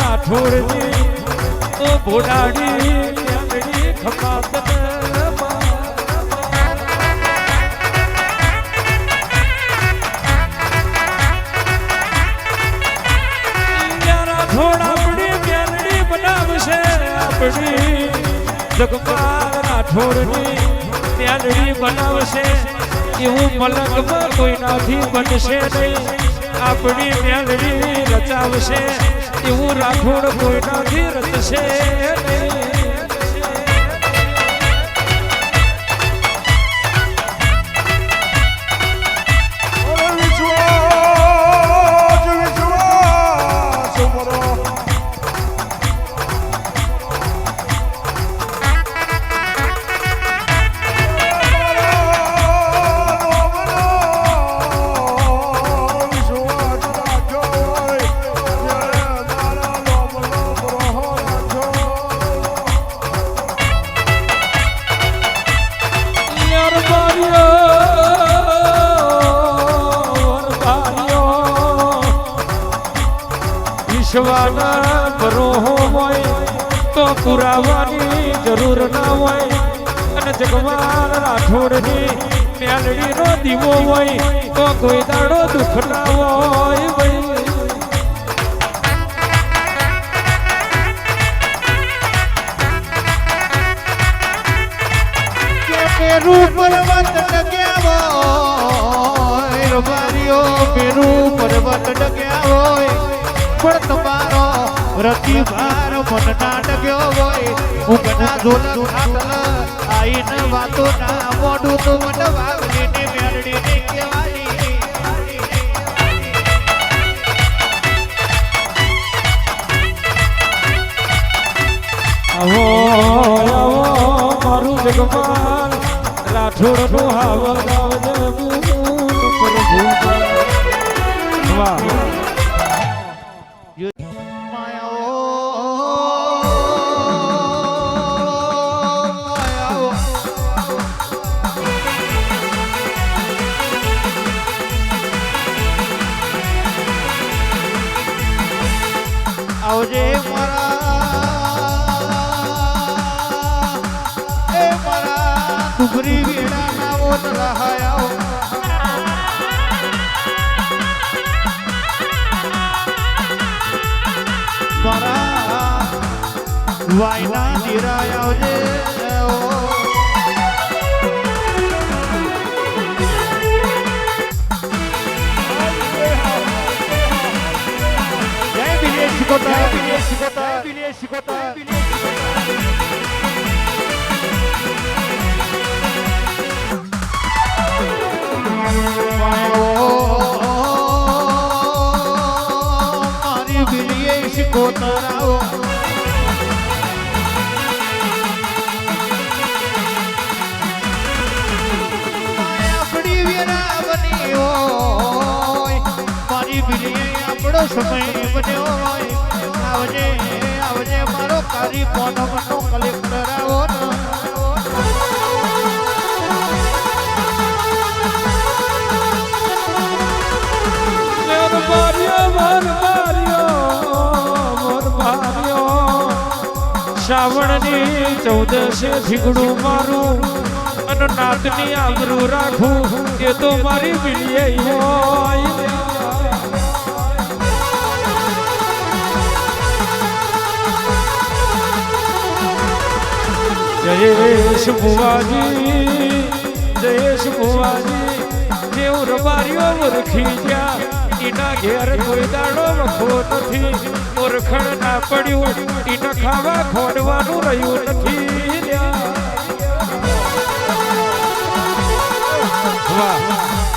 રાઠોડની ઓ ભોડાડી મેલડી ખપાત રાઠોડ આપણી મેલડી બનાવશે આપણી જગપાલ રાઠોડની મેલડી બનાવશે એવું મલકમાં કોઈનાથી બનશે નહીં આપણી મેલડી રચાવશે એવું રાઠોડ કોઈનાથી રચશે નહીં વિશ્વાના ભરોહો હોય તો પુરાવાની જરૂર ના હોય અને જગવાન રાઠોડની મેલડીનો દીવો હોય તો કોઈ દાડો દુઃખ ના હોય મેરું પર્વત ડગ્યા હોય રબારીઓ મેરું પર્વત ડગ્યા હોય પણ તમારો રતિભાર મન ના ડગ્યો હોય ઉગના ઝોલા ખાતલ આઈને વાતો ના મોઢું તો મન વાવલીની મેલડીની કહેવાય આવો આવો મારું જગમાન રાઠોડનું હાવલ ગાવજે પ્રભુ વાહ આવજે મારા કુબરી વેડા ના ઓત રહાયો મારા વાયના દીરાય આવજે મારી બિલીએ શિકોતરાઓ આપણી વેરા બની હોય મારી બિલીએ આપણો સમય બન્યો હોય આવજે આવજે મારો કારી પોનમનો કલેક્ટર આવો શ્રાવણની 14 ઠીકડું મારું અને નાતની આબરૂ રાખું એ તો મારી બિલીએ હોય જયેશ ભુવાજી જેવું રબારીઓ ઓળખી ગયા એના ઘેર કોઈ દાડો વખો નથી ઓળખણ ના પડ્યું એને ખાવા ખોડવાનું રહ્યું નથી વાહ